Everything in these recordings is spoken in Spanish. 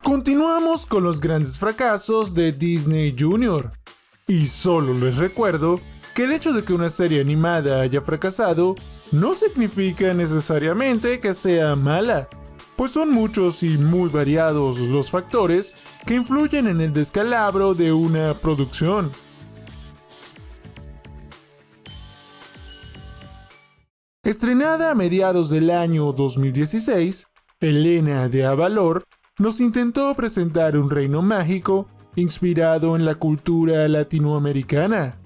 Continuamos con los grandes fracasos de Disney Junior. Y solo les recuerdo que el hecho de que una serie animada haya fracasado no significa necesariamente que sea mala, pues son muchos y muy variados los factores que influyen en el descalabro de una producción. Estrenada a mediados del año 2016, Elena de Avalor nos intentó presentar un reino mágico inspirado en la cultura latinoamericana.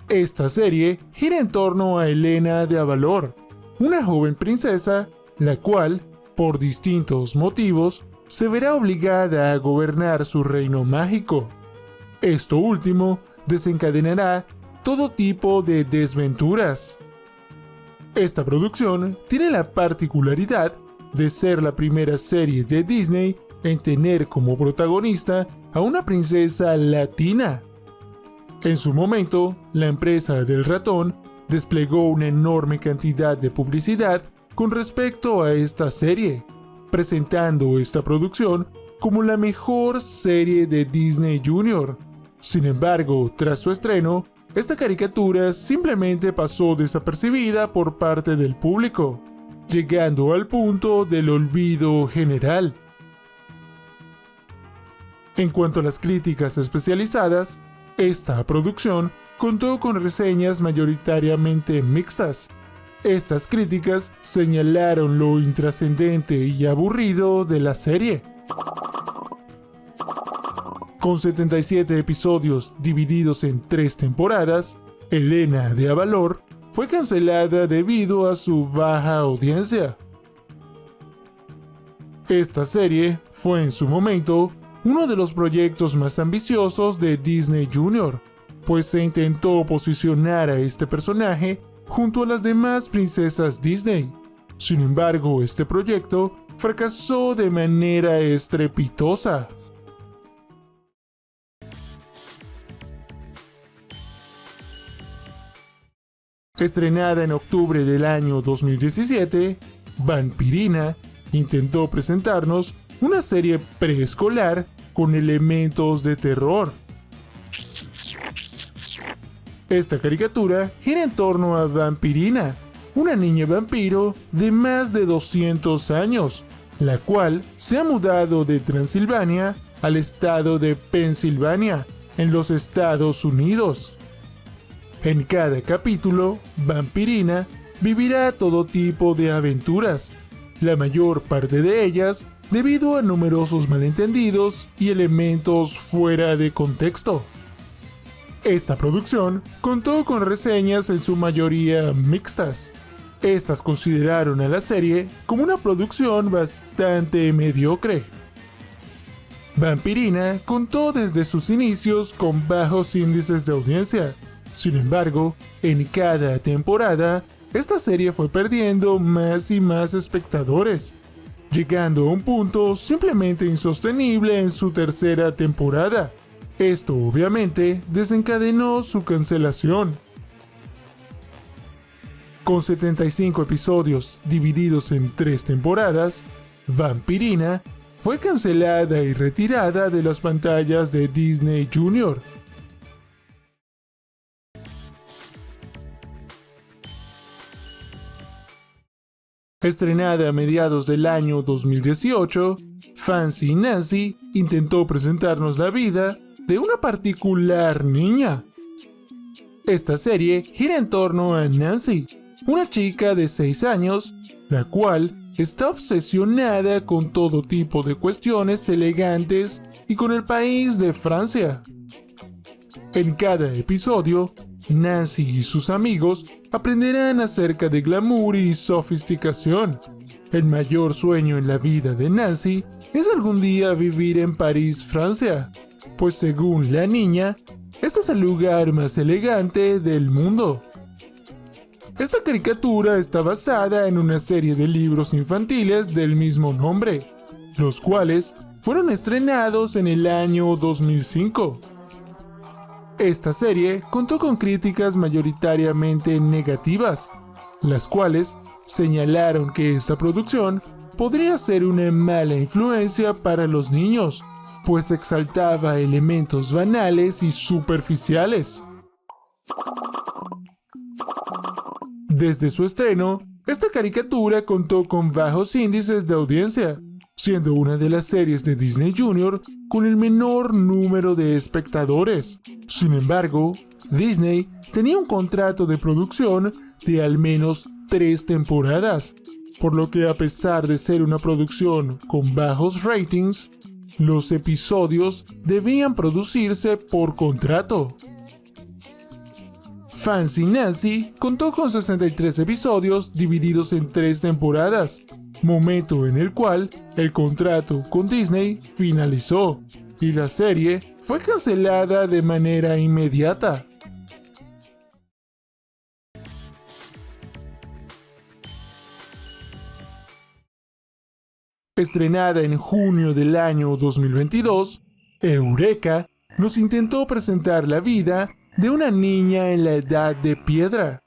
Esta serie gira en torno a Elena de Avalor, una joven princesa, la cual, por distintos motivos, se verá obligada a gobernar su reino mágico. Esto último desencadenará todo tipo de desventuras. Esta producción tiene la particularidad de ser la primera serie de Disney en tener como protagonista a una princesa latina. En su momento, la empresa del ratón desplegó una enorme cantidad de publicidad con respecto a esta serie, presentando esta producción como la mejor serie de Disney Junior. Sin embargo, tras su estreno, esta caricatura simplemente pasó desapercibida por parte del público, llegando al punto del olvido general. En cuanto a las críticas especializadas, esta producción contó con reseñas mayoritariamente mixtas. Estas críticas señalaron lo intrascendente y aburrido de la serie. Con 77 episodios divididos en 3 temporadas, Elena de Avalor fue cancelada debido a su baja audiencia. Esta serie fue en su momento uno de los proyectos más ambiciosos de Disney Junior, pues se intentó posicionar a este personaje junto a las demás princesas Disney. Sin embargo, este proyecto fracasó de manera estrepitosa. Estrenada en octubre del año 2017, Vampirina intentó presentarnos una serie preescolar con elementos de terror. Esta caricatura gira en torno a Vampirina, una niña vampiro de más de 200 años, la cual se ha mudado de Transilvania al estado de Pensilvania, en los Estados Unidos. En cada capítulo, Vampirina vivirá todo tipo de aventuras, la mayor parte de ellas debido a numerosos malentendidos y elementos fuera de contexto. Esta producción contó con reseñas en su mayoría mixtas. Estas consideraron a la serie como una producción bastante mediocre. Vampirina contó desde sus inicios con bajos índices de audiencia. Sin embargo, en cada temporada, esta serie fue perdiendo más y más espectadores, llegando a un punto simplemente insostenible en su tercera temporada. Esto obviamente desencadenó su cancelación. Con 75 episodios divididos en 3 temporadas, Vampirina fue cancelada y retirada de las pantallas de Disney Junior. Estrenada a mediados del año 2018, Fancy Nancy intentó presentarnos la vida de una particular niña. Esta serie gira en torno a Nancy, una chica de 6 años, la cual está obsesionada con todo tipo de cuestiones elegantes y con el país de Francia. En cada episodio, Nancy y sus amigos aprenderán acerca de glamour y sofisticación. El mayor sueño en la vida de Nancy es algún día vivir en París, Francia, pues según la niña, este es el lugar más elegante del mundo. Esta caricatura está basada en una serie de libros infantiles del mismo nombre, los cuales fueron estrenados en el año 2005. Esta serie contó con críticas mayoritariamente negativas, las cuales señalaron que esta producción podría ser una mala influencia para los niños, pues exaltaba elementos banales y superficiales. Desde su estreno, esta caricatura contó con bajos índices de audiencia, siendo una de las series de Disney Junior con el menor número de espectadores. Sin embargo, Disney tenía un contrato de producción de al menos 3 temporadas, por lo que a pesar de ser una producción con bajos ratings, los episodios debían producirse por contrato. Fancy Nancy contó con 63 episodios divididos en 3 temporadas, momento en el cual el contrato con Disney finalizó y la serie fue cancelada de manera inmediata. Estrenada en junio del año 2022, Eureka nos intentó presentar la vida de una niña en la Edad de Piedra.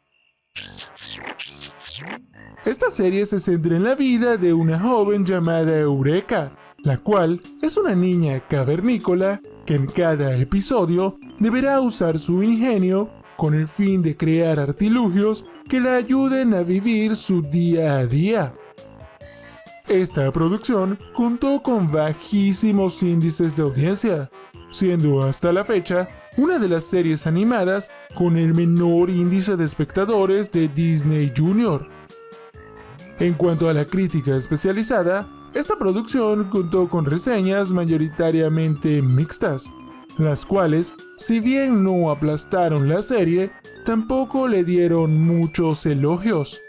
Esta serie se centra en la vida de una joven llamada Eureka, la cual es una niña cavernícola que en cada episodio deberá usar su ingenio con el fin de crear artilugios que la ayuden a vivir su día a día. Esta producción contó con bajísimos índices de audiencia, siendo hasta la fecha una de las series animadas con el menor índice de espectadores de Disney Junior. En cuanto a la crítica especializada, esta producción contó con reseñas mayoritariamente mixtas, las cuales, si bien no aplastaron la serie, tampoco le dieron muchos elogios.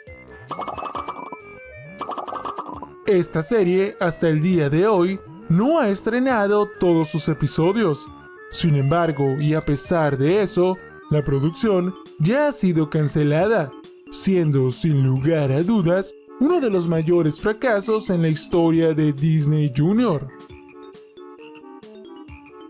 Esta serie, hasta el día de hoy, no ha estrenado todos sus episodios. Sin embargo, y a pesar de eso, la producción ya ha sido cancelada, siendo sin lugar a dudas uno de los mayores fracasos en la historia de Disney Junior.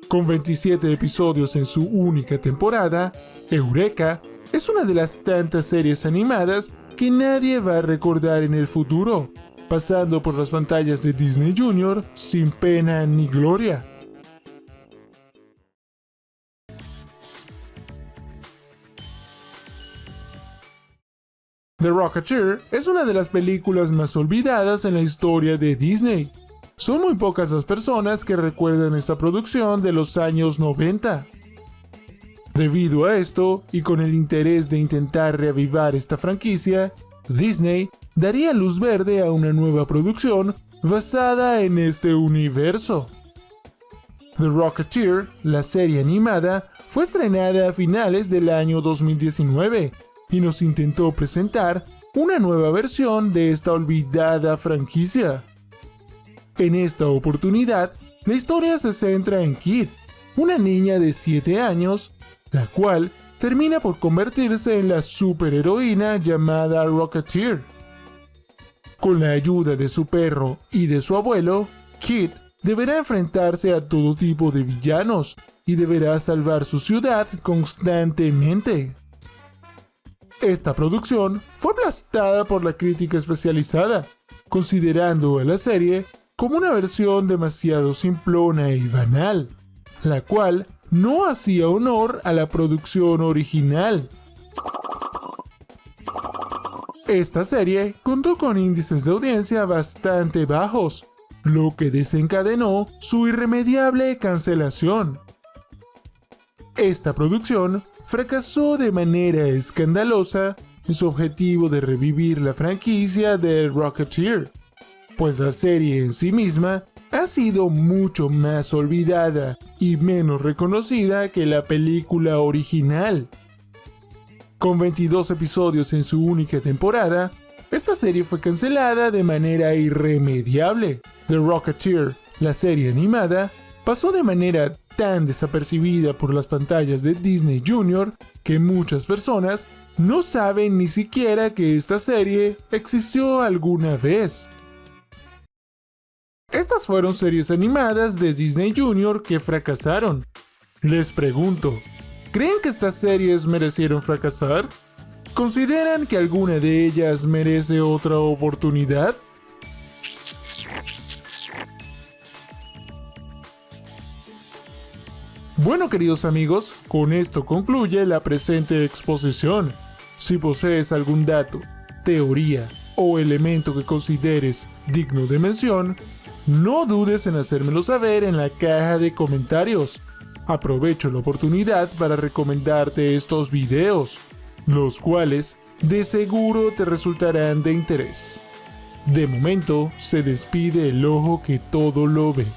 Con 27 episodios en su única temporada, Eureka es una de las tantas series animadas que nadie va a recordar en el futuro, pasando por las pantallas de Disney Junior sin pena ni gloria. The Rocketeer es una de las películas más olvidadas en la historia de Disney. Son muy pocas las personas que recuerdan esta producción de los años 90. Debido a esto, y con el interés de intentar reavivar esta franquicia, Disney daría luz verde a una nueva producción basada en este universo. The Rocketeer, la serie animada, fue estrenada a finales del año 2019 y nos intentó presentar una nueva versión de esta olvidada franquicia. En esta oportunidad, la historia se centra en Kit, una niña de 7 años, la cual termina por convertirse en la superheroína llamada Rocketeer. Con la ayuda de su perro y de su abuelo, Kit deberá enfrentarse a todo tipo de villanos y deberá salvar su ciudad constantemente. Esta producción fue aplastada por la crítica especializada, considerando a la serie como una versión demasiado simplona y banal, la cual no hacía honor a la producción original. Esta serie contó con índices de audiencia bastante bajos, lo que desencadenó su irremediable cancelación. Esta producción fracasó de manera escandalosa en su objetivo de revivir la franquicia de Rocketeer, pues la serie en sí misma ha sido mucho más olvidada y menos reconocida que la película original. Con 22 episodios en su única temporada, esta serie fue cancelada de manera irremediable. The Rocketeer, la serie animada, pasó de manera tan desapercibida por las pantallas de Disney Junior que muchas personas no saben ni siquiera que esta serie existió alguna vez. Estas fueron series animadas de Disney Junior que fracasaron. Les pregunto, ¿creen que estas series merecieron fracasar? ¿Consideran que alguna de ellas merece otra oportunidad? Bueno, queridos amigos, con esto concluye la presente exposición. Si posees algún dato, teoría o elemento que consideres digno de mención, no dudes en hacérmelo saber en la caja de comentarios. Aprovecho la oportunidad para recomendarte estos videos, los cuales de seguro te resultarán de interés. De momento, se despide el ojo que todo lo ve.